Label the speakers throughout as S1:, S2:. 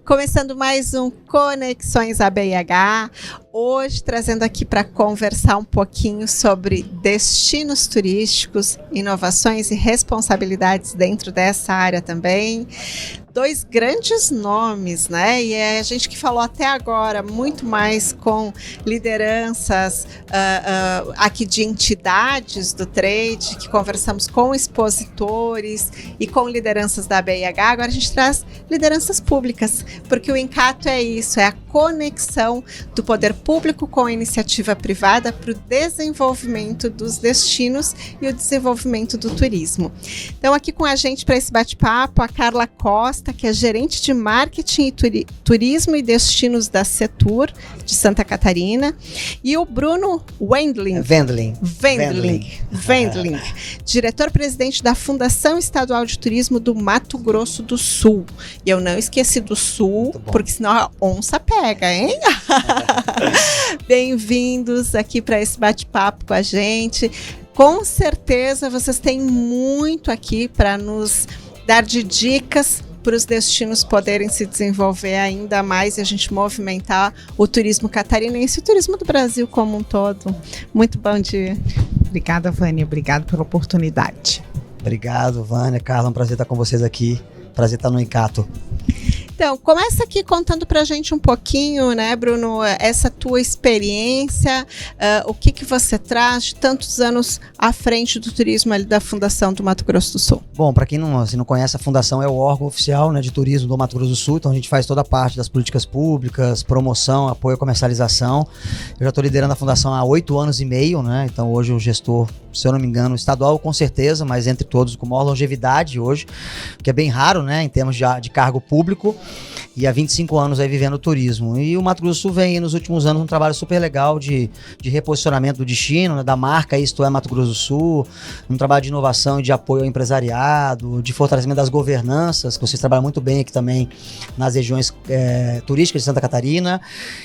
S1: Começando mais um Conexões ABIH, hoje trazendo aqui para conversar um pouquinho sobre destinos turísticos, inovações e responsabilidades dentro dessa área também. Dois grandes nomes, né? E é a gente que falou até agora muito mais com lideranças aqui de entidades do trade, que conversamos com expositores e com lideranças da ABIH. Agora a gente traz lideranças públicas, porque o Incato é isso, é a conexão do poder público com a iniciativa privada para o desenvolvimento dos destinos e o desenvolvimento do turismo. Então aqui com a gente para esse bate-papo, a Carla Costa, que é gerente de marketing e turismo e destinos da Setur, de Santa Catarina, e o Bruno Wendling, diretor-presidente da Fundação Estadual de Turismo do Mato Grosso do Sul. E eu não esqueci do Sul, porque senão a onça pega, hein? Bem-vindos aqui para esse bate-papo com a gente. Com certeza vocês têm muito aqui para nos dar de dicas para os destinos poderem se desenvolver ainda mais e a gente movimentar o turismo catarinense e o turismo do Brasil como um todo. Muito bom dia.
S2: Obrigada, Vânia. Obrigado pela oportunidade.
S3: Obrigado, Vânia. Carla, um prazer estar com vocês aqui. Prazer estar no Incato.
S1: Então, começa aqui contando pra gente um pouquinho, né, Bruno, essa tua experiência, o que você traz de tantos anos à frente do turismo ali da Fundação do Mato Grosso do Sul.
S3: Bom, para quem não conhece, a Fundação é o órgão oficial, né, de turismo do Mato Grosso do Sul, então a gente faz toda a parte das políticas públicas, promoção, apoio à comercialização. Eu já estou liderando a Fundação há 8 anos e meio, né, então hoje o gestor, se eu não me engano, estadual com certeza, mas entre todos com maior longevidade hoje, que é bem raro, né, em termos de cargo público. E há 25 anos aí vivendo o turismo. E o Mato Grosso do Sul vem nos últimos anos um trabalho super legal de reposicionamento do destino, né, da marca Isto é Mato Grosso do Sul, um trabalho de inovação e de apoio ao empresariado, de fortalecimento das governanças, que vocês trabalham muito bem aqui também nas regiões turísticas de Santa Catarina.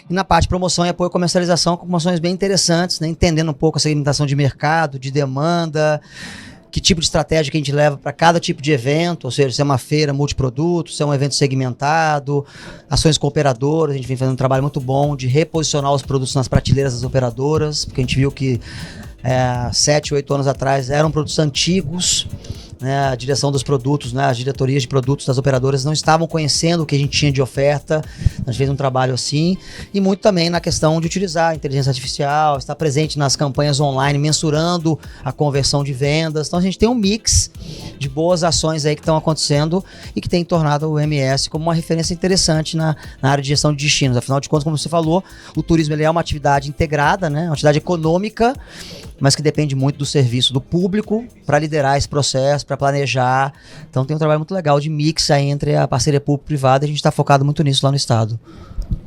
S3: E na parte de promoção e apoio à comercialização, com promoções bem interessantes, né, entendendo um pouco a segmentação de mercado, de demanda, que tipo de estratégia que a gente leva para cada tipo de evento, ou seja, se é uma feira multiproduto, se é um evento segmentado, ações com operadoras. A gente vem fazendo um trabalho muito bom de reposicionar os produtos nas prateleiras das operadoras, porque a gente viu que 7, 8 anos atrás eram produtos antigos, né, a direção dos produtos, né, as diretorias de produtos das operadoras não estavam conhecendo o que a gente tinha de oferta. A gente fez um trabalho assim, e muito também na questão de utilizar a inteligência artificial, estar presente nas campanhas online, mensurando a conversão de vendas. Então a gente tem um mix de boas ações aí que estão acontecendo e que tem tornado o MS como uma referência interessante na área de gestão de destinos. Afinal de contas, como você falou, o turismo ele é uma atividade integrada, né, uma atividade econômica, mas que depende muito do serviço do público para liderar esse processo, para planejar. Então tem um trabalho muito legal de mix aí entre a parceria público-privada, e a gente está focado muito nisso lá no estado.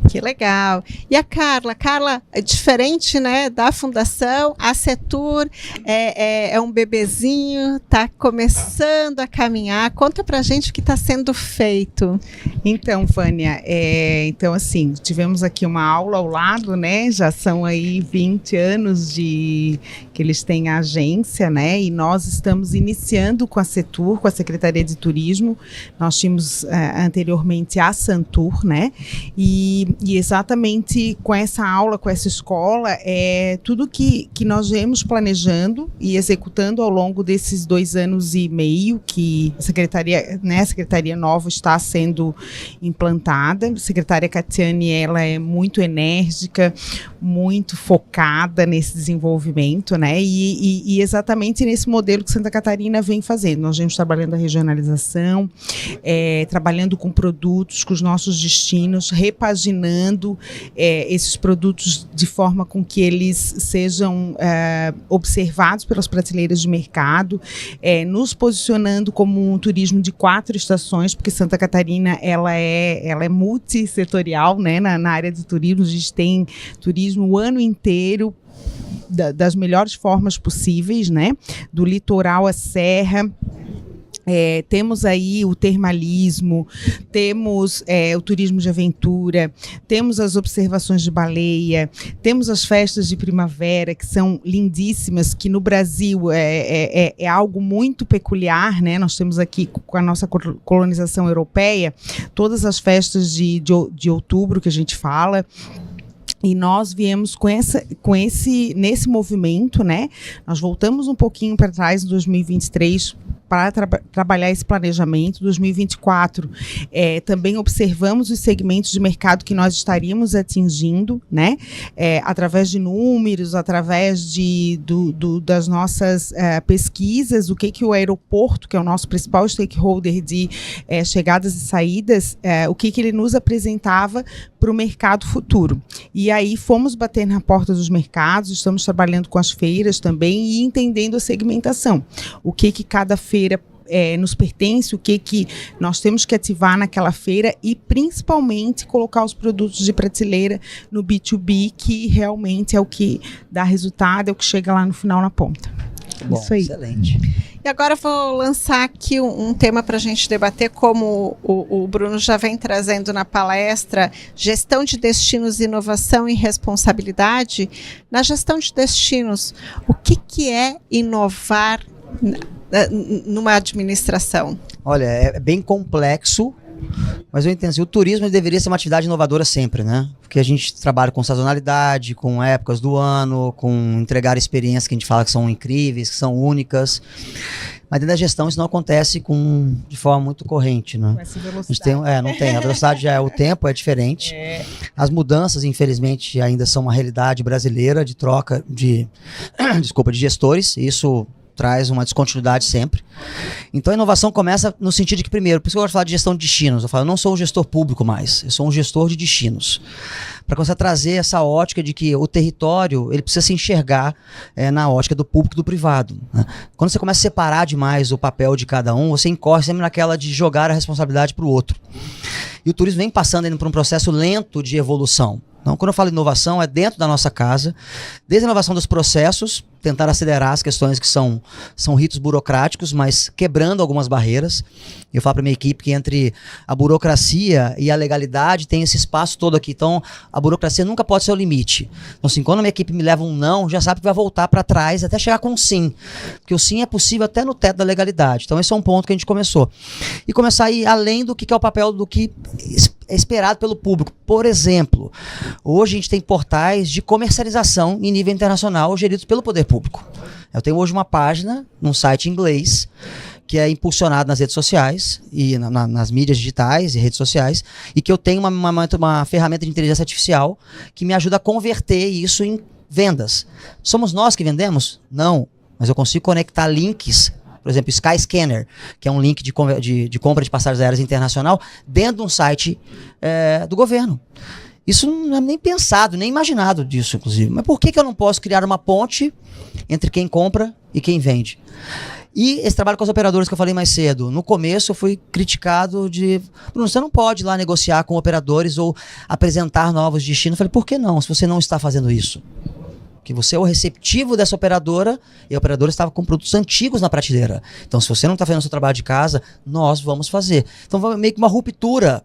S1: Que legal. E a Carla? Carla, é diferente, né, da Fundação, a Setur é um bebezinho, está começando a caminhar. Conta pra gente o que está sendo feito.
S2: Então, Vânia, então assim, tivemos aqui uma aula ao lado, né, já são aí 20 anos que eles têm a agência, né, e nós estamos iniciando com a Setur, com a Secretaria de Turismo. Nós tínhamos anteriormente a Santur, né, e exatamente com essa aula, com essa escola, tudo que nós viemos planejando e executando ao longo desses 2 anos e meio que a Secretaria nova está sendo implantada. A secretária Catiane, ela é muito enérgica, muito focada nesse desenvolvimento, né? E exatamente nesse modelo que Santa Catarina vem fazendo. Nós vamos trabalhando a regionalização, trabalhando com produtos, com os nossos destinos, repaginando esses produtos de forma com que eles sejam observados pelas prateleiras de mercado, nos posicionando como um turismo de 4 estações, porque Santa Catarina ela é multissetorial, né, na área de turismo. A gente tem turismo o ano inteiro, das melhores formas possíveis, né, do litoral à serra, Temos aí o termalismo, temos o turismo de aventura, temos as observações de baleia, temos as festas de primavera, que são lindíssimas, que no Brasil é algo muito peculiar, né? Nós temos aqui, com a nossa colonização europeia, todas as festas de outubro que a gente fala. E nós viemos nesse movimento, né? Nós voltamos um pouquinho para trás em 2023 para trabalhar esse planejamento. 2024, também observamos os segmentos de mercado que nós estaríamos atingindo, né? Através de números, através das nossas pesquisas, o que o aeroporto, que é o nosso principal stakeholder de chegadas e saídas, o que ele nos apresentava para o mercado futuro. E aí fomos bater na porta dos mercados, estamos trabalhando com as feiras também e entendendo a segmentação. O que cada feira nos pertence, o que nós temos que ativar naquela feira e principalmente colocar os produtos de prateleira no B2B, que realmente é o que dá resultado, é o que chega lá no final na ponta.
S3: Bom,
S2: isso aí.
S3: Excelente.
S1: E agora eu vou lançar aqui um tema para a gente debater, como o Bruno já vem trazendo na palestra, gestão de destinos, inovação e responsabilidade. Na gestão de destinos, o que é inovar numa administração?
S3: Olha, é bem complexo, mas eu entendo assim, o turismo deveria ser uma atividade inovadora sempre, né? Porque a gente trabalha com sazonalidade, com épocas do ano, com entregar experiências que a gente fala que são incríveis, que são únicas. Mas dentro da gestão isso não acontece de forma muito corrente, né?
S2: Com essa velocidade.
S3: A gente não tem. A velocidade o tempo é diferente. As mudanças, infelizmente, ainda são uma realidade brasileira de troca de gestores. Isso traz uma descontinuidade sempre. Então a inovação começa no sentido de que, primeiro, por isso que eu gosto de falar de gestão de destinos, eu não sou um gestor público mais, eu sou um gestor de destinos. Para começar a trazer essa ótica de que o território ele precisa se enxergar na ótica do público e do privado, né? Quando você começa a separar demais o papel de cada um, você incorre sempre naquela de jogar a responsabilidade para o outro. E o turismo vem passando ainda por um processo lento de evolução. Então, quando eu falo inovação, é dentro da nossa casa, desde a inovação dos processos, tentar acelerar as questões que são ritos burocráticos, mas quebrando algumas barreiras. Eu falo para minha equipe que entre a burocracia e a legalidade tem esse espaço todo aqui. Então, a burocracia nunca pode ser o limite. Então, assim, quando a minha equipe me leva um não, já sabe que vai voltar para trás até chegar com um sim. Porque o sim é possível até no teto da legalidade. Então, esse é um ponto que a gente começou. E começar a ir além do que é o papel do que é esperado pelo público. Por exemplo, hoje a gente tem portais de comercialização em nível internacional geridos pelo poder público. Eu tenho hoje uma página num site em inglês que é impulsionado nas redes sociais e nas mídias digitais e redes sociais, e que eu tenho uma ferramenta de inteligência artificial que me ajuda a converter isso em vendas. Somos nós que vendemos? Não, mas eu consigo conectar links. Por exemplo, Skyscanner, que é um link de compra de passagens aéreas internacional dentro de um site do governo. Isso não é nem pensado, nem imaginado disso, inclusive. Mas por que eu não posso criar uma ponte entre quem compra e quem vende? E esse trabalho com os operadores que eu falei mais cedo. No começo eu fui criticado Bruno, você não pode ir lá negociar com operadores ou apresentar novos destinos. Eu falei, por que não, se você não está fazendo isso? Que você é o receptivo dessa operadora e a operadora estava com produtos antigos na prateleira. Então, se você não está fazendo o seu trabalho de casa, nós vamos fazer. Então, vai meio que uma ruptura.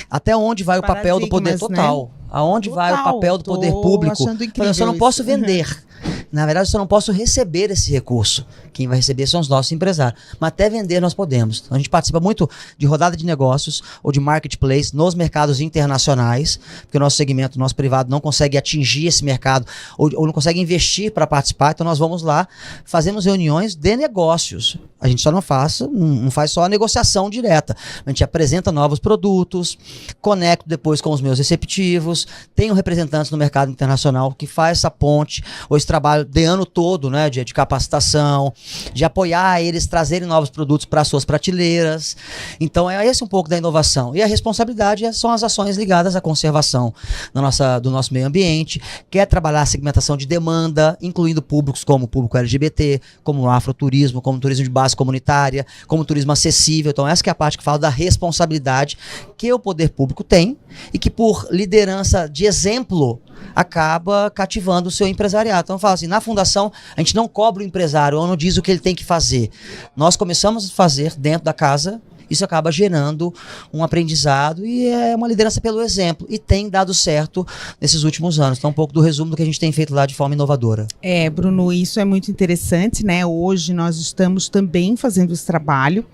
S3: Até onde vai o papel do poder total? Né? Aonde vai o papel do poder público? Eu só não posso vender. Na verdade, eu só não posso receber esse recurso. Quem vai receber são os nossos empresários. Mas até vender nós podemos. Então, a gente participa muito de rodada de negócios ou de marketplace nos mercados internacionais, porque o nosso segmento, o nosso privado não consegue atingir esse mercado ou não consegue investir para participar. Então, nós vamos lá, fazemos reuniões de negócios. A gente só não faz só a negociação direta. A gente apresenta novos produtos, conecto depois com os meus receptivos, tenho representantes no mercado internacional que faz essa ponte, ou esse trabalho de ano todo, né, de capacitação, de apoiar eles, trazerem novos produtos para as suas prateleiras. Então, é esse um pouco da inovação. E a responsabilidade são as ações ligadas à conservação do nosso meio ambiente, que é trabalhar a segmentação de demanda, incluindo públicos como o público LGBT, como o afroturismo, como o turismo de base comunitária, como o turismo acessível. Então, essa que é a parte que fala da responsabilidade que o poder público tem e que, por liderança de exemplo, acaba cativando o seu empresariado. Então, fala assim, na fundação, a gente não cobra o empresário, ou não diz o que ele tem que fazer. Nós começamos a fazer dentro da casa. Isso acaba gerando um aprendizado e é uma liderança pelo exemplo. E tem dado certo nesses últimos anos. Então, um pouco do resumo do que a gente tem feito lá de forma inovadora.
S2: Bruno, isso é muito interessante, né? Hoje nós estamos também fazendo esse trabalho.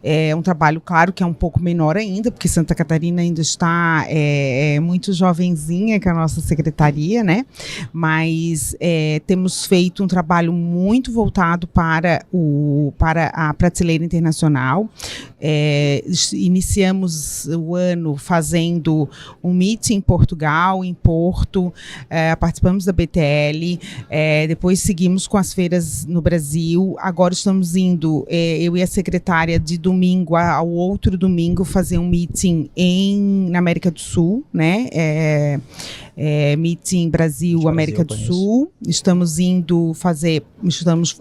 S2: É um trabalho, claro, que é um pouco menor ainda, porque Santa Catarina ainda está muito jovenzinha com a nossa secretaria, né? Mas temos feito um trabalho muito voltado para a prateleira internacional. Iniciamos o ano fazendo um meeting em Portugal, em Porto, participamos da BTL, depois seguimos com as feiras no Brasil, agora estamos indo, eu e a secretária, de domingo ao outro domingo, fazer um meeting na América do Sul, né? Meeting Brasil, América do Sul.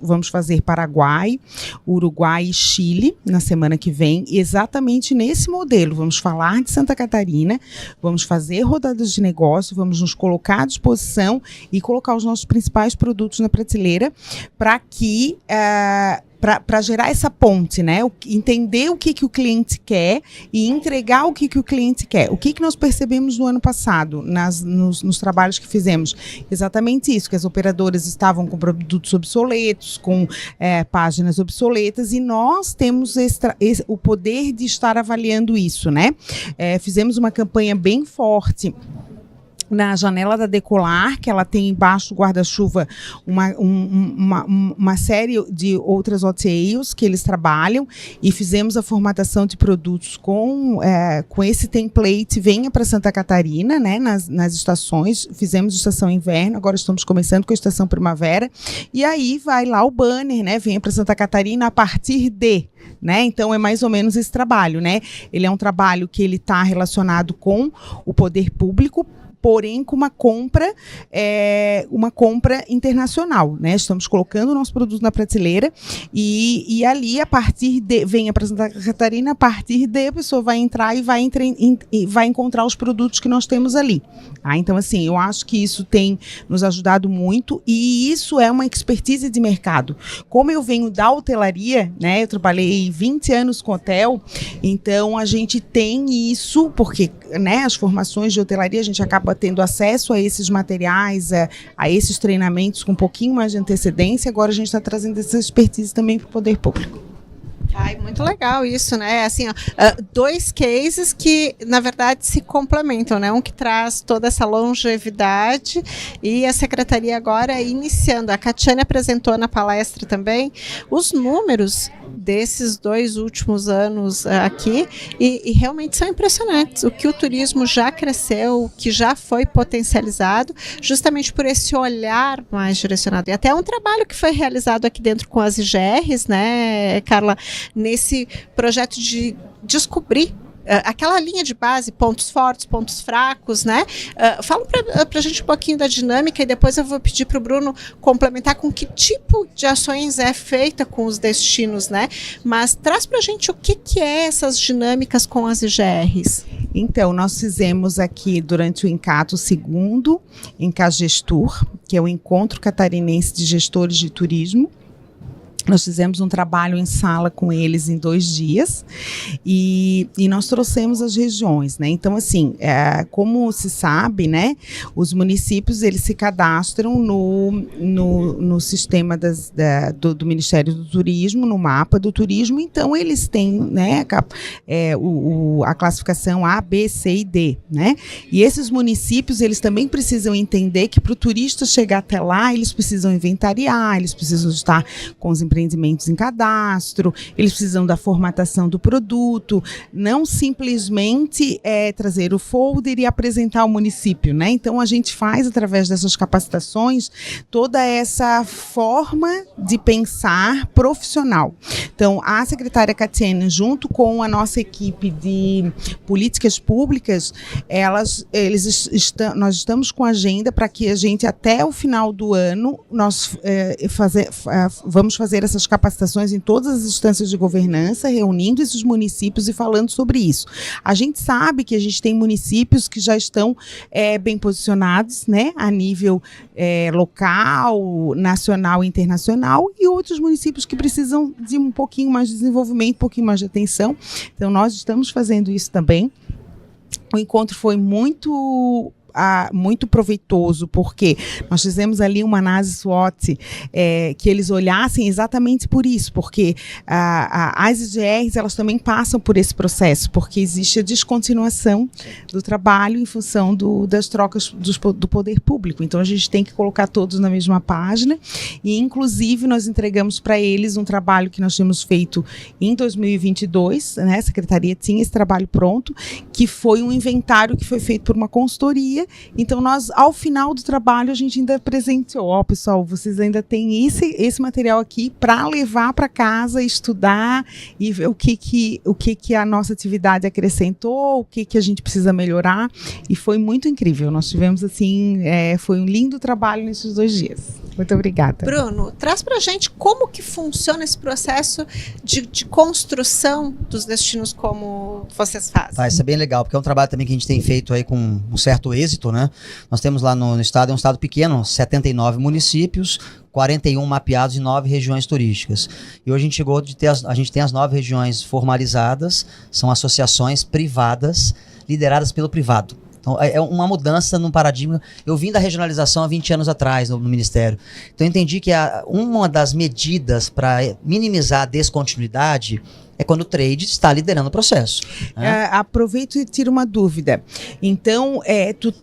S2: Vamos fazer Paraguai, Uruguai e Chile na semana que vem, exatamente nesse modelo. Vamos falar de Santa Catarina, vamos fazer rodadas de negócio, vamos nos colocar à disposição e colocar os nossos principais produtos na prateleira para que para gerar essa ponte, né? Entender o que o cliente quer e entregar o que o cliente quer. O que nós percebemos no ano passado, nos trabalhos que fizemos? Exatamente isso, que as operadoras estavam com produtos obsoletos, com páginas obsoletas, e nós temos o poder de estar avaliando isso, né? Fizemos uma campanha bem forte na janela da Decolar, que ela tem embaixo do guarda-chuva uma série de outras OTAs que eles trabalham, e fizemos a formatação de produtos com esse template. Venha para Santa Catarina, né, nas estações. Fizemos estação inverno, agora estamos começando com a estação primavera, e aí vai lá o banner, né, venha para Santa Catarina a partir de, né? Então é mais ou menos esse trabalho, né? Ele é um trabalho que ele está relacionado com o poder público, porém com uma compra internacional, né? Estamos colocando o nosso produto na prateleira e ali, a partir de, venha para Santa Catarina, a partir de, a pessoa vai entrar e vai encontrar os produtos que nós temos ali. Então, assim, eu acho que isso tem nos ajudado muito, e isso é uma expertise de mercado. Como eu venho da hotelaria, né? Eu trabalhei 20 anos com hotel, então a gente tem isso, porque, né, as formações de hotelaria, a gente acaba tendo acesso a esses materiais, a esses treinamentos com um pouquinho mais de antecedência. Agora a gente está trazendo essa expertise também para o poder público.
S1: Muito legal isso, né? Assim, dois cases que, na verdade, se complementam, né? Um que traz toda essa longevidade, e a secretaria agora iniciando. A Catiane apresentou na palestra também os números desses 2 últimos anos aqui, e realmente são impressionantes. O que o turismo já cresceu, o que já foi potencializado, justamente por esse olhar mais direcionado. E até um trabalho que foi realizado aqui dentro com as IGRs, né, Carla, nesse projeto de descobrir aquela linha de base, pontos fortes, pontos fracos, né? Fala para a gente um pouquinho da dinâmica, e depois eu vou pedir para o Bruno complementar com que tipo de ações é feita com os destinos, né? Mas traz para a gente o que é essas dinâmicas com as IGRs.
S2: Então, nós fizemos aqui durante o Encato segundo, Encagestur, que é o Encontro Catarinense de Gestores de Turismo. Nós fizemos um trabalho em sala com eles em 2 dias e nós trouxemos as regiões, né? Então, assim, como se sabe, né, os municípios, eles se cadastram no sistema do Ministério do Turismo, no mapa do turismo. Então, eles têm, né, a classificação A, B, C e D, né? E esses municípios, eles também precisam entender que para o turista chegar até lá, eles precisam inventariar, eles precisam estar com os empreendimentos em cadastro, eles precisam da formatação do produto, não simplesmente trazer o folder e apresentar ao município, né? Então, a gente faz, através dessas capacitações, toda essa forma de pensar profissional. Então, a secretária Catiane, junto com a nossa equipe de políticas públicas, nós estamos com agenda para que a gente, até o final do ano, nós vamos fazer essas capacitações em todas as instâncias de governança, reunindo esses municípios e falando sobre isso. A gente sabe que a gente tem municípios que já estão bem posicionados, né, a nível local, nacional e internacional, e outros municípios que precisam de um pouquinho mais de desenvolvimento, um pouquinho mais de atenção. Então, nós estamos fazendo isso também. O encontro foi muito proveitoso, porque nós fizemos ali uma análise SWOT, que eles olhassem exatamente por isso, porque as IGRs, elas também passam por esse processo, porque existe a descontinuação do trabalho em função das trocas do poder público. Então, a gente tem que colocar todos na mesma página, e inclusive nós entregamos para eles um trabalho que nós tínhamos feito em 2022, né? A Secretaria tinha esse trabalho pronto, que foi um inventário que foi feito por uma consultoria. Então, nós, ao final do trabalho, a gente ainda presenteou, pessoal, vocês ainda têm esse material aqui para levar para casa, estudar e ver o que a nossa atividade acrescentou, o que a gente precisa melhorar, e foi muito incrível. Nós tivemos, assim, foi um lindo trabalho nesses 2 dias. Muito obrigada.
S1: Bruno, traz para a gente como que funciona esse processo de construção dos destinos como vocês fazem.
S3: Isso é bem legal, porque é um trabalho também que a gente tem feito aí com um certo êxito, né? Nós temos lá no estado, é um estado pequeno, 79 municípios, 41 mapeados em 9 regiões turísticas. E hoje a gente chegou a gente tem as 9 regiões formalizadas, são associações privadas, lideradas pelo privado. Então, é uma mudança no paradigma. Eu vim da regionalização há 20 anos atrás no Ministério. Então, eu entendi que uma das medidas para minimizar a descontinuidade é quando o trade está liderando o processo. Né?
S2: Aproveito e tiro uma dúvida. Então,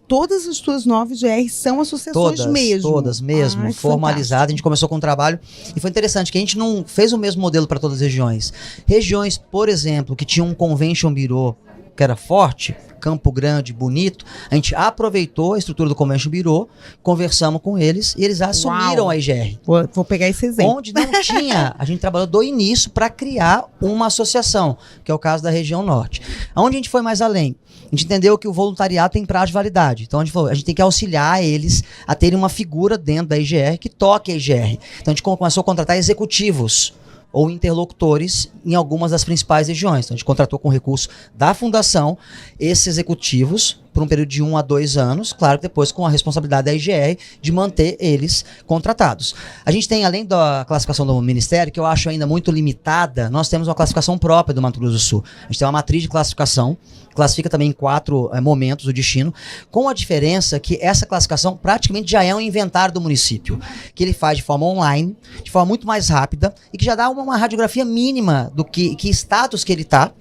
S2: todas as tuas 9 GRs são associações mesmo?
S3: Todas mesmo, formalizadas. A gente começou com um trabalho e foi interessante que a gente não fez o mesmo modelo para todas as regiões. Regiões, por exemplo, que tinham um convention bureau que era forte, Campo Grande, bonito, a gente aproveitou a estrutura do Convention Bureau, conversamos com eles e eles assumiram a IGR.
S2: Vou pegar esse exemplo.
S3: Onde não tinha, a gente trabalhou do início para criar uma associação, que é o caso da região norte. Onde a gente foi mais além? A gente entendeu que o voluntariado tem prazo de validade. Então a gente falou, a gente tem que auxiliar eles a terem uma figura dentro da IGR que toque a IGR. Então a gente começou a contratar executivos ou interlocutores em algumas das principais regiões. Então, a gente contratou com recurso da fundação esses executivos por um período de 1 a 2 anos, claro que depois com a responsabilidade da IGR de manter eles contratados. A gente tem, além da classificação do Ministério, que eu acho ainda muito limitada, nós temos uma classificação própria do Mato Grosso do Sul. A gente tem uma matriz de classificação, classifica também em 4 momentos o destino, com a diferença que essa classificação praticamente já é um inventário do município, que ele faz de forma online, de forma muito mais rápida, e que já dá uma radiografia mínima do que status que ele está,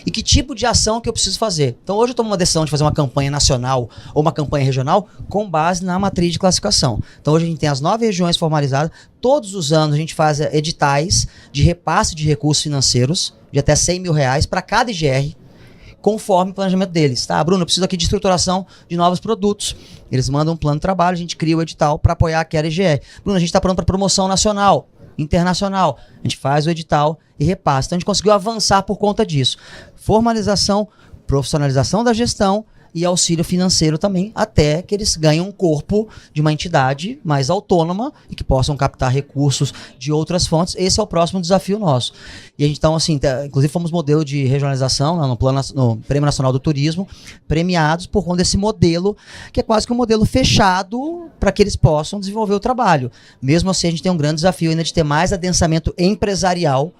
S3: e que tipo de ação que eu preciso fazer. Então hoje eu tomo uma decisão de fazer uma campanha nacional ou uma campanha regional com base na matriz de classificação. Então hoje a gente tem as 9 regiões formalizadas, todos os anos a gente faz editais de repasse de recursos financeiros de até R$100 mil para cada IGR, conforme o planejamento deles. Tá, Bruno, eu preciso aqui de estruturação de novos produtos. Eles mandam um plano de trabalho, a gente cria o edital para apoiar aquela IGR. Bruno, a gente está pronto para promoção nacional, internacional. A gente faz o edital e repassa. Então a gente conseguiu avançar por conta disso. Formalização, profissionalização da gestão e auxílio financeiro também, até que eles ganhem um corpo de uma entidade mais autônoma e que possam captar recursos de outras fontes. Esse é o próximo desafio nosso. E a gente, então, assim, inclusive fomos modelo de regionalização no Prêmio Nacional do Turismo, premiados por conta desse modelo, que é quase que um modelo fechado para que eles possam desenvolver o trabalho. Mesmo assim, a gente tem um grande desafio ainda de ter mais adensamento empresarial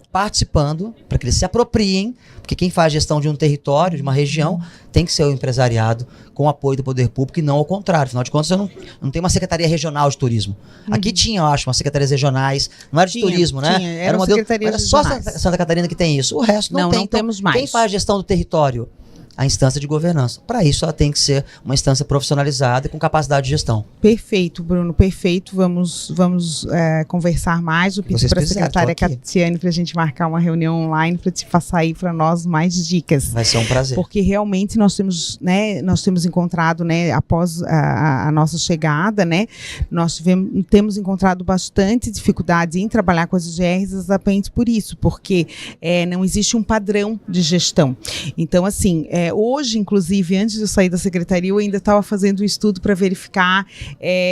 S3: participando, para que eles se apropriem, porque quem faz gestão de um território, de uma região, tem que ser o empresariado com o apoio do poder público e não ao contrário. Afinal de contas, eu não tem uma secretaria regional de turismo. Aqui tinha, eu acho, umas secretarias regionais, não era de turismo, né?
S2: Era uma modelo,
S3: era só Santa Catarina que tem isso. O resto não tem.
S2: Não temos mais.
S3: Quem faz gestão do território? A instância de governança. Para isso, ela tem que ser uma instância profissionalizada e com capacidade de gestão.
S2: Perfeito, Bruno, perfeito. Vamos conversar mais. Eu pedi para a secretária Catiane para a gente marcar uma reunião online para te passar aí para nós mais dicas.
S3: Vai ser um prazer.
S2: Porque realmente nós temos encontrado, né, após a nossa chegada, né, nós temos encontrado bastante dificuldade em trabalhar com as IGRs exatamente por isso, porque não existe um padrão de gestão. Então, assim, Hoje, inclusive, antes de eu sair da secretaria, eu ainda estava fazendo um estudo para verificar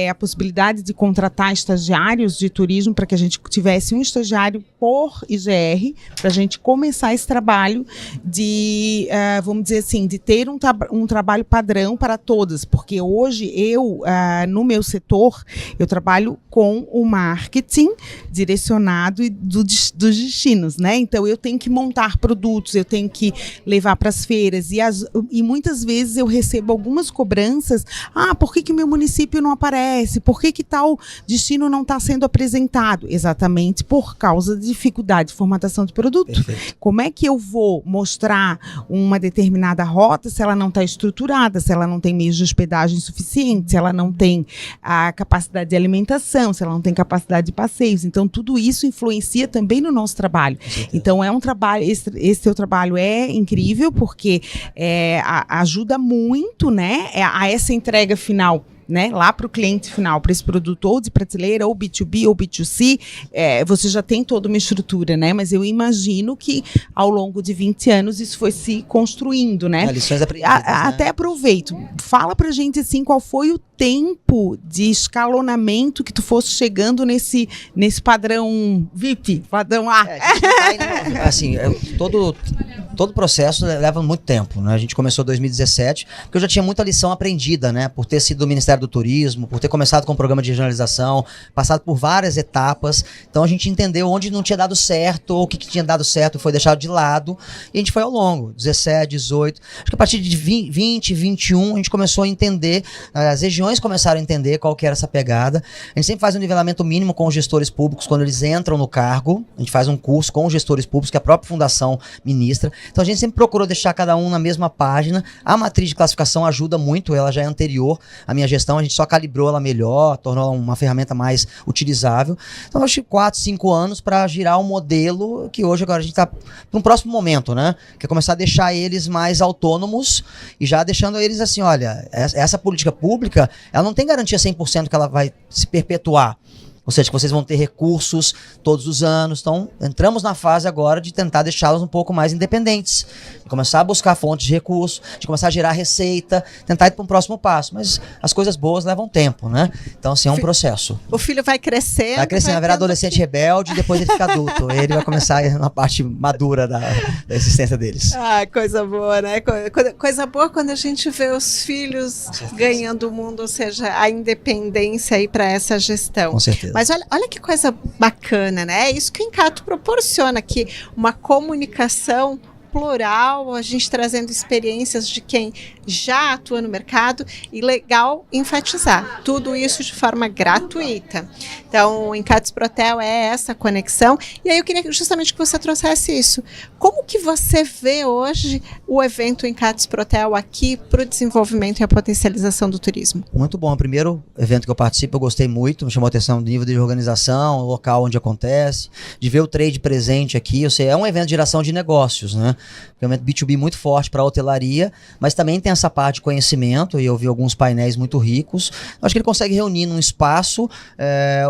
S2: a possibilidade de contratar estagiários de turismo para que a gente tivesse um estagiário por IGR, para a gente começar esse trabalho de, vamos dizer assim, de ter um trabalho padrão para todas, porque hoje no meu setor, eu trabalho com o marketing direcionado dos destinos, né? Então, eu tenho que montar produtos, eu tenho que levar para as feiras e muitas vezes eu recebo algumas cobranças. Por que o meu município não aparece? Por que tal destino não está sendo apresentado? Exatamente por causa de dificuldade de formatação de produto.
S3: Perfeito.
S2: Como é que eu vou mostrar uma determinada rota se ela não está estruturada, se ela não tem meios de hospedagem suficientes, se ela não tem a capacidade de alimentação, se ela não tem capacidade de passeios? Então, tudo isso influencia também no nosso trabalho. Então, é um trabalho, esse teu trabalho é incrível, porque ajuda muito, né, a essa entrega final, né, lá para o cliente final, para esse produto ou de prateleira, ou B2B, ou B2C, você já tem toda uma estrutura, né, mas eu imagino que ao longo de 20 anos isso foi se construindo, né.
S3: Lições aprendidas, né?
S2: Até aproveito, fala pra gente assim, qual foi o tempo de escalonamento que tu fosse chegando nesse padrão VIP, padrão A.
S3: A gente não tá indo, assim, todo processo leva muito tempo, né? A gente começou em 2017, porque eu já tinha muita lição aprendida, né? Por ter sido do Ministério do Turismo, por ter começado com o programa de regionalização, passado por várias etapas. Então a gente entendeu onde não tinha dado certo, ou o que tinha dado certo foi deixado de lado, e a gente foi ao longo, 17, 18. Acho que a partir de 20, 21, a gente começou a entender, as regiões começaram a entender qual que era essa pegada. A gente sempre faz um nivelamento mínimo com os gestores públicos quando eles entram no cargo. A gente faz um curso com os gestores públicos que a própria fundação ministra. Então a gente sempre procurou deixar cada um na mesma página. A matriz de classificação ajuda muito, ela já é anterior à minha gestão, a gente só calibrou ela melhor, tornou ela uma ferramenta mais utilizável. Então acho que 4, 5 anos para girar um modelo que hoje agora a gente está para um próximo momento, né? Que é começar a deixar eles mais autônomos e já deixando eles assim, olha, essa política pública, ela não tem garantia 100% que ela vai se perpetuar. Ou seja, que vocês vão ter recursos todos os anos. Então, entramos na fase agora de tentar deixá-los um pouco mais independentes. De começar a buscar fontes de recursos, de começar a gerar receita, tentar ir para um próximo passo. Mas as coisas boas levam tempo, né? Então, assim, é um processo.
S1: O filho vai crescendo.
S3: Vai crescendo, vai virar adolescente rebelde e depois ele fica adulto. Ele vai começar na parte madura da existência deles.
S1: Coisa boa, né? Coisa boa quando a gente vê os filhos ganhando o mundo, ou seja, a independência aí para essa gestão.
S3: Com certeza.
S1: Mas olha que coisa bacana, né? É isso que o Incato proporciona aqui, uma comunicação plural, a gente trazendo experiências de quem já atua no mercado, e legal enfatizar tudo isso de forma gratuita. Então, o Incatos Protel é essa conexão, e aí eu queria justamente que você trouxesse isso. Como que você vê hoje o evento Incatos Protel aqui para o desenvolvimento e a potencialização do turismo?
S3: Muito bom. O primeiro evento que eu participo, eu gostei muito, me chamou a atenção do nível de organização, o local onde acontece, de ver o trade presente aqui. Ou seja, é um evento de geração de negócios, né? É um evento B2B muito forte para a hotelaria, mas também tem essa parte de conhecimento, e eu vi alguns painéis muito ricos. Eu acho que ele consegue reunir num espaço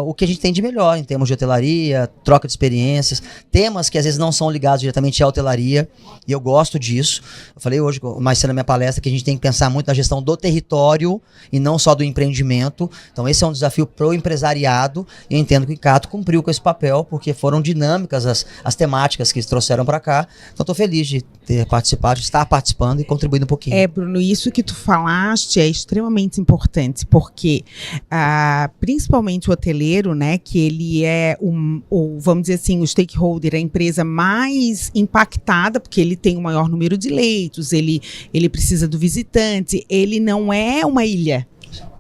S3: o que a gente tem de melhor em termos de hotelaria, troca de experiências, temas que às vezes não são ligados diretamente à hotelaria, e eu gosto disso. Eu falei hoje, mais cedo na minha palestra, que a gente tem que pensar muito na gestão do território e não só do empreendimento. Então esse é um desafio para o empresariado, e eu entendo que o Incato cumpriu com esse papel, porque foram dinâmicas as temáticas que eles trouxeram para cá. Então estou feliz de ter participado, de estar participando e contribuindo um pouquinho.
S2: Bruno, isso que tu falaste é extremamente importante, porque principalmente o hoteleiro, né, que ele é vamos dizer assim, o stakeholder, a empresa mais impactada, porque ele tem o maior número de leitos, ele precisa do visitante, ele não é uma ilha.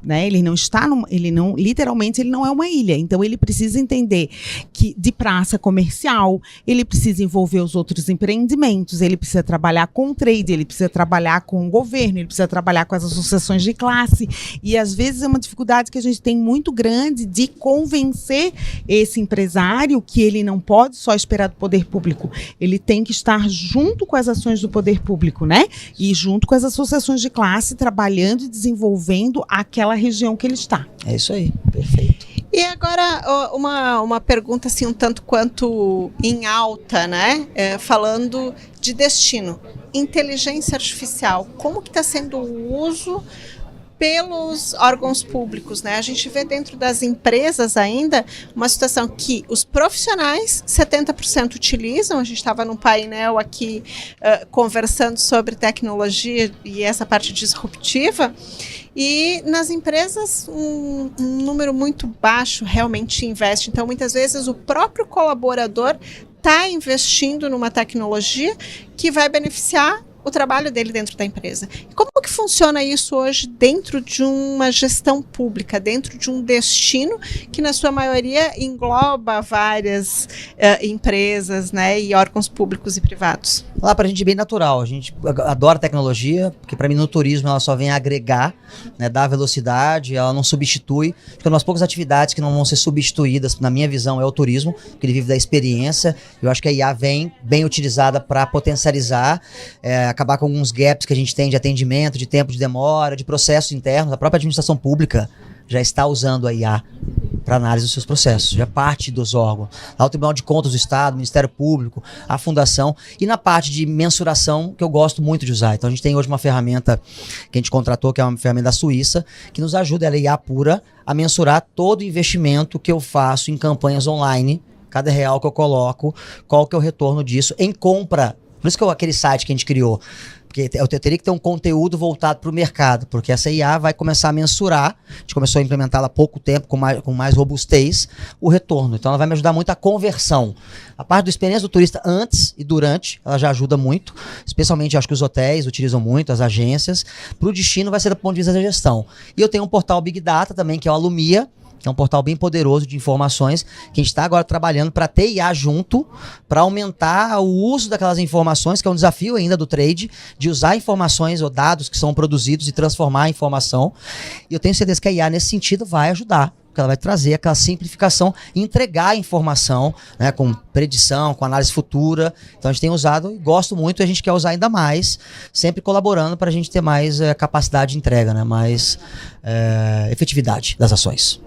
S2: Né? Literalmente ele não é uma ilha, então ele precisa entender que de praça comercial, ele precisa envolver os outros empreendimentos, ele precisa trabalhar com o trade, ele precisa trabalhar com o governo, ele precisa trabalhar com as associações de classe, e às vezes é uma dificuldade que a gente tem muito grande de convencer esse empresário que ele não pode só esperar do poder público, ele tem que estar junto com as ações do poder público, né? E junto com as associações de classe, trabalhando e desenvolvendo aquela região que ele está.
S3: É isso aí, perfeito.
S1: E agora uma pergunta assim um tanto quanto em alta, né? Falando de destino, inteligência artificial, como que está sendo o uso pelos órgãos públicos, né? A gente vê dentro das empresas ainda uma situação que os profissionais 70% utilizam. A gente estava num painel aqui conversando sobre tecnologia e essa parte disruptiva, e nas empresas um número muito baixo realmente investe. Então, muitas vezes o próprio colaborador está investindo numa tecnologia que vai beneficiar o trabalho dele dentro da empresa. E como que funciona isso hoje dentro de uma gestão pública, dentro de um destino que, na sua maioria, engloba várias empresas, né, e órgãos públicos e privados?
S3: Lá pra gente é bem natural, a gente adora tecnologia, porque para mim no turismo ela só vem agregar, né, dar velocidade, ela não substitui, porque uma das poucas atividades que não vão ser substituídas, na minha visão, é o turismo, porque ele vive da experiência. Eu acho que a IA vem bem utilizada para potencializar, acabar com alguns gaps que a gente tem de atendimento, de tempo de demora, de processos internos. A própria administração pública já está usando a IA para análise dos seus processos, já parte dos órgãos. Lá o Tribunal de Contas do Estado, o Ministério Público, a Fundação, e na parte de mensuração, que eu gosto muito de usar. Então a gente tem hoje uma ferramenta que a gente contratou, que é uma ferramenta da Suíça, que nos ajuda, ela é IA pura, a mensurar todo o investimento que eu faço em campanhas online, cada real que eu coloco, qual que é o retorno disso em compra. Por isso que aquele site que a gente criou, porque eu teria que ter um conteúdo voltado para o mercado, porque essa IA vai começar a mensurar, a gente começou a implementá-la há pouco tempo, com mais robustez, o retorno. Então ela vai me ajudar muito a conversão. A parte da experiência do turista antes e durante, ela já ajuda muito, especialmente acho que os hotéis utilizam muito, as agências. Para o destino vai ser do ponto de vista da gestão. E eu tenho um portal Big Data também, que é o Alumia, que é um portal bem poderoso de informações, que a gente está agora trabalhando para ter IA junto, para aumentar o uso daquelas informações, que é um desafio ainda do trade, de usar informações ou dados que são produzidos e transformar em informação. E eu tenho certeza que a IA, nesse sentido, vai ajudar, porque ela vai trazer aquela simplificação e entregar a informação, né, com predição, com análise futura. Então a gente tem usado e gosto muito, e a gente quer usar ainda mais, sempre colaborando para a gente ter mais capacidade de entrega, né, mais efetividade das ações.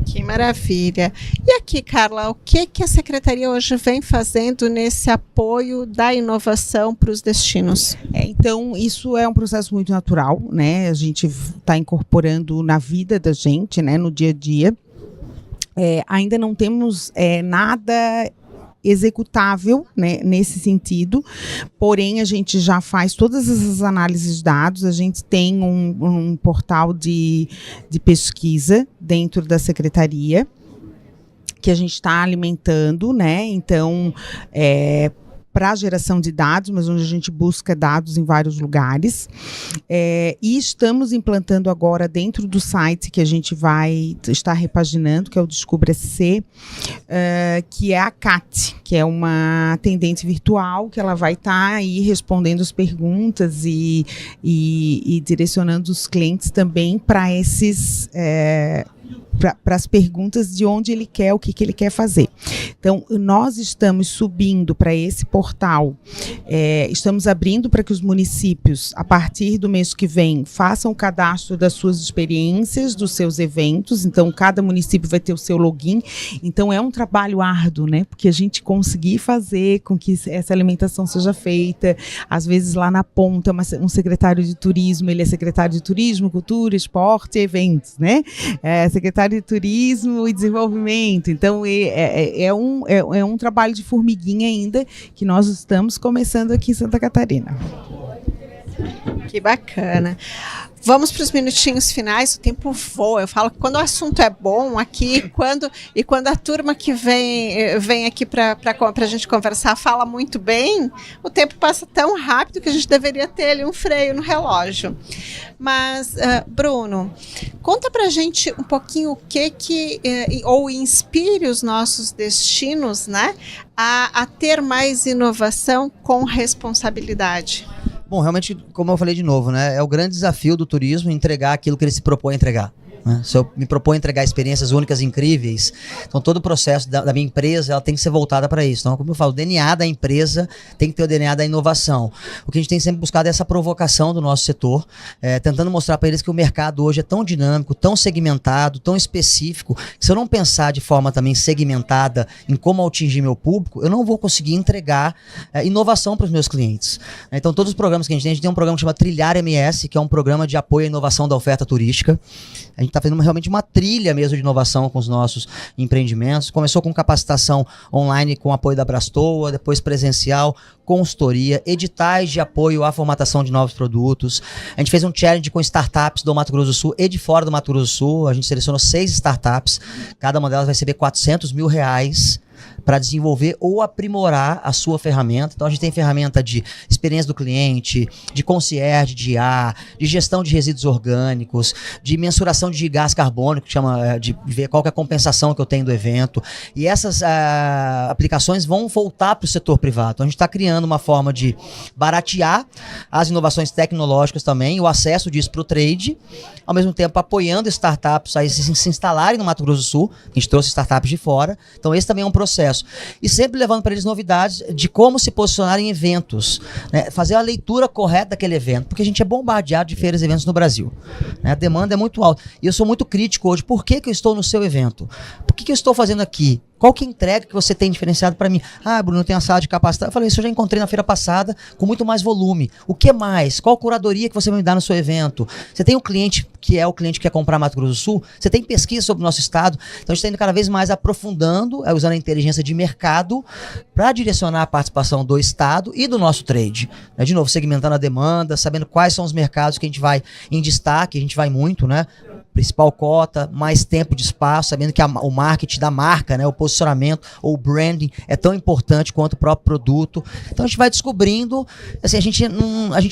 S1: Que maravilha. E aqui, Carla, o que a Secretaria hoje vem fazendo nesse apoio da inovação para os destinos?
S2: Então, isso é um processo muito natural, né? A gente está incorporando na vida da gente, né, no dia a dia. Ainda não temos nada executável, né, nesse sentido, porém a gente já faz todas essas análises de dados. A gente tem um portal de pesquisa dentro da Secretaria que a gente está alimentando, né, então para a geração de dados, mas onde a gente busca dados em vários lugares. E estamos implantando agora dentro do site que a gente vai estar repaginando, que é o Descubra SC, que é a CAT, que é uma atendente virtual, que ela vai estar aí respondendo as perguntas e direcionando os clientes também para esses... para as perguntas de onde ele quer, o que ele quer fazer. Então, nós estamos subindo para esse portal, estamos abrindo para que os municípios, a partir do mês que vem, façam o cadastro das suas experiências, dos seus eventos. Então, cada município vai ter o seu login. Então, é um trabalho árduo, né? Porque a gente conseguir fazer com que essa alimentação seja feita, às vezes lá na ponta, um secretário de turismo, ele é secretário de turismo, cultura, esporte e eventos, né? Secretário de Turismo e Desenvolvimento. Então, é um trabalho de formiguinha ainda, que nós estamos começando aqui em Santa Catarina.
S1: Que bacana. Vamos para os minutinhos finais, o tempo voa. Eu falo que quando o assunto é bom aqui, quando a turma que vem aqui para a gente conversar fala muito bem, o tempo passa tão rápido que a gente deveria ter ali um freio no relógio. Mas, Bruno, conta para a gente um pouquinho o que ou inspire os nossos destinos, né, a ter mais inovação com responsabilidade.
S3: Bom, realmente, como eu falei de novo, né, é o grande desafio do turismo entregar aquilo que ele se propõe a entregar. né? Se eu me proponho a entregar experiências únicas e incríveis, então todo o processo da minha empresa ela tem que ser voltada para isso. Então, como eu falo, o DNA da empresa tem que ter o DNA da inovação. O que a gente tem sempre buscado é essa provocação do nosso setor, tentando mostrar para eles que o mercado hoje é tão dinâmico, tão segmentado, tão específico, que se eu não pensar de forma também segmentada em como atingir meu público, eu não vou conseguir entregar inovação para os meus clientes. Então, todos os programas que a gente tem um programa que chama Trilhar MS, que é um programa de apoio à inovação da oferta turística. A gente está fazendo realmente uma trilha mesmo de inovação com os nossos empreendimentos. Começou com capacitação online com apoio da Brastoa, depois presencial, consultoria, editais de apoio à formatação de novos produtos. A gente fez um challenge com startups do Mato Grosso do Sul e de fora do Mato Grosso do Sul. A gente selecionou 6 startups. Cada uma delas vai receber R$400 mil para desenvolver ou aprimorar a sua ferramenta. Então a gente tem ferramenta de experiência do cliente, de concierge, de IA, de gestão de resíduos orgânicos, de mensuração de gás carbônico, que chama de ver qual que é a compensação que eu tenho do evento. E essas aplicações vão voltar para o setor privado. Então a gente está criando uma forma de baratear as inovações tecnológicas também, o acesso disso para o trade, ao mesmo tempo apoiando startups a se instalarem no Mato Grosso do Sul. A gente trouxe startups de fora. Então esse também é um processo. E sempre levando para eles novidades de como se posicionar em eventos, né? Fazer a leitura correta daquele evento, porque a gente é bombardeado de feiras e eventos no Brasil, né? A demanda é muito alta. E eu sou muito crítico hoje. Por que eu estou no seu evento? Por que eu estou fazendo aqui? Qual que é a entrega que você tem diferenciado para mim? Ah, Bruno, eu tenho a sala de capacidade. Eu falei, isso eu já encontrei na feira passada com muito mais volume. O que mais? Qual curadoria que você vai me dar no seu evento? Você tem um cliente que é o cliente que quer comprar Mato Grosso do Sul? Você tem pesquisa sobre o nosso estado? Então a gente está indo cada vez mais aprofundando, usando a inteligência de mercado para direcionar a participação do estado e do nosso trade. De novo, segmentando a demanda, sabendo quais são os mercados que a gente vai em destaque, a gente vai muito, né? Principal cota, mais tempo de espaço, sabendo que o marketing da marca, né, o posicionamento ou o branding é tão importante quanto o próprio produto. Então a gente vai descobrindo, assim, a gente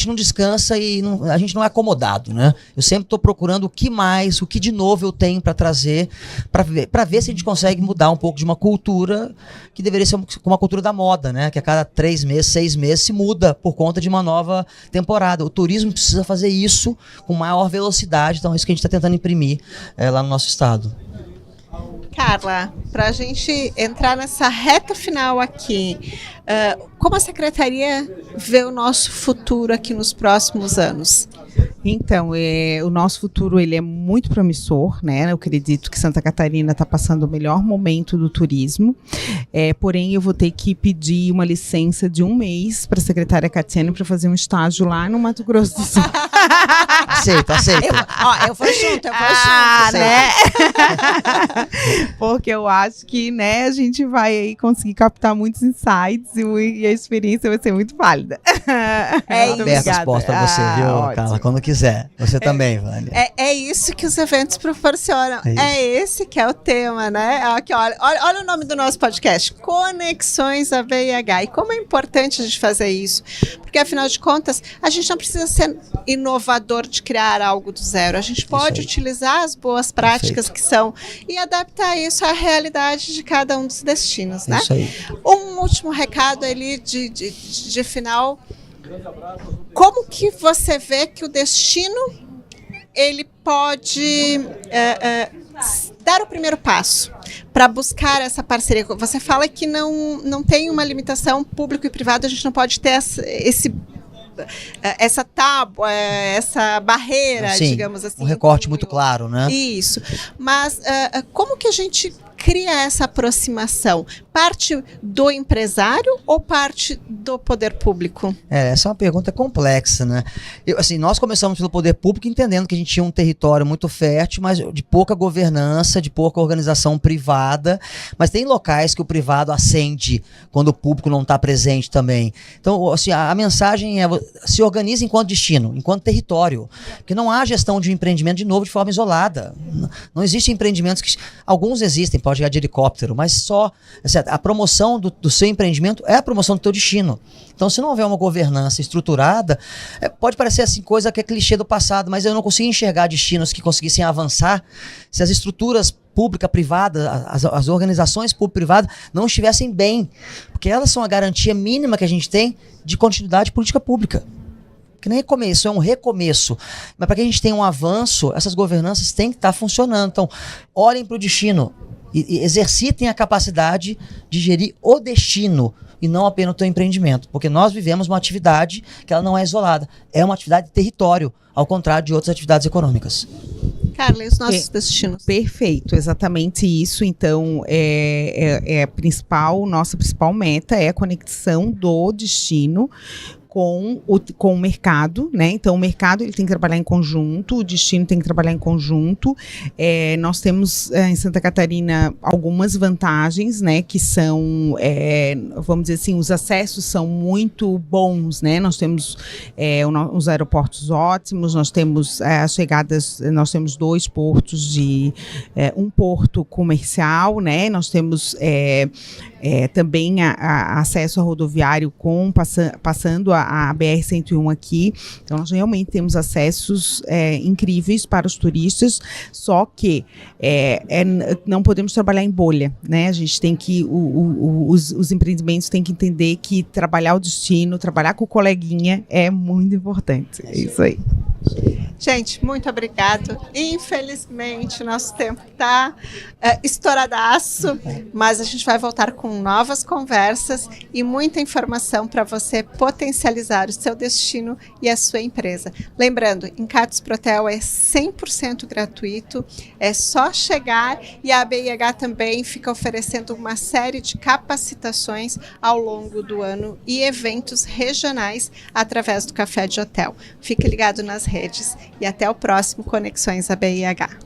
S3: não descansa e a gente não é acomodado, né? Eu sempre estou procurando o que mais, o que de novo eu tenho para trazer, para ver se a gente consegue mudar um pouco de uma cultura que deveria ser uma cultura da moda, né? Que a cada 3 meses, 6 meses se muda por conta de uma nova temporada. O turismo precisa fazer isso com maior velocidade, então é isso que a gente está tentando imprimir lá no nosso estado.
S1: Carla, para a gente entrar nessa reta final aqui, como a Secretaria vê o nosso futuro aqui nos próximos anos?
S2: Então, o nosso futuro ele é muito promissor, né? Eu acredito que Santa Catarina está passando o melhor momento do turismo, porém eu vou ter que pedir uma licença de 1 mês para a secretária Catiane para fazer um estágio lá no Mato Grosso do Sul.
S3: Aceito.
S1: Eu vou junto,
S2: né? Porque eu acho que, né, a gente vai aí conseguir captar muitos insights e a experiência vai ser muito válida.
S3: Aberta as portas para você, viu, Carla? Quando quiser. Você também, Vânia.
S1: É isso que os eventos proporcionam. Esse que é o tema, né? Aqui, olha o nome do nosso podcast. Conexões ABIH. E como é importante a gente fazer isso? Porque, afinal de contas, a gente não precisa ser inovador de criar algo do zero. A gente pode utilizar as boas práticas que são e adaptar isso à realidade de cada um dos destinos, né?
S3: Isso aí.
S1: Um último recado ali de final. Como que você vê que o destino ele pode dar o primeiro passo para buscar essa parceria? Você fala que não tem uma limitação público e privado, a gente não pode ter essa tábua, essa barreira, digamos assim.
S3: Um recorte muito claro, né?
S1: Isso. Mas como que a gente cria essa aproximação? Parte do empresário ou parte do poder público?
S3: Essa é uma pergunta complexa, né? Nós começamos pelo poder público entendendo que a gente tinha um território muito fértil, mas de pouca governança, de pouca organização privada, mas tem locais que o privado acende quando o público não está presente também. Então, assim, a mensagem é: se organize enquanto destino, enquanto território, porque não há gestão de um empreendimento, de novo, de forma isolada. Não existem empreendimentos que... Alguns existem, pode chegar de helicóptero, mas só a promoção do seu empreendimento é a promoção do teu destino. Então, se não houver uma governança estruturada, pode parecer assim, coisa que é clichê do passado, mas eu não consigo enxergar destinos que conseguissem avançar se as estruturas pública-privada, as organizações público-privadas não estivessem bem, porque elas são a garantia mínima que a gente tem de continuidade de política pública. que nem começo, é um recomeço. Mas para que a gente tenha um avanço, essas governanças têm que estar funcionando. Então, olhem para o destino e exercitem a capacidade de gerir o destino e não apenas o teu empreendimento. Porque nós vivemos uma atividade que ela não é isolada, é uma atividade de território, ao contrário de outras atividades econômicas.
S1: Carla, e os nossos destinos?
S2: Perfeito, exatamente isso. Então, nossa principal meta é a conexão do destino com o mercado, né? Então, o mercado ele tem que trabalhar em conjunto, o destino tem que trabalhar em conjunto. Nós temos em Santa Catarina algumas vantagens, né? Que são, vamos dizer assim, os acessos são muito bons, né? Nós temos os aeroportos ótimos, nós temos as chegadas, nós temos 2 portos um porto comercial, né? Nós temos também acesso a rodoviário passando a BR-101 aqui. Então, nós realmente temos acessos incríveis para os turistas, só que não podemos trabalhar em bolha, né? A gente tem que, os empreendimentos têm que entender que trabalhar o destino, trabalhar com o coleguinha é muito importante. É isso aí.
S1: Gente, muito obrigado. Infelizmente, o nosso tempo está estouradaço, mas a gente vai voltar com novas conversas e muita informação para você potencializar o seu destino e a sua empresa. Lembrando, Encartes Protel é 100% gratuito, é só chegar, e a ABIH também fica oferecendo uma série de capacitações ao longo do ano e eventos regionais através do Café de Hotel. Fique ligado nas redes e até o próximo Conexões ABIH.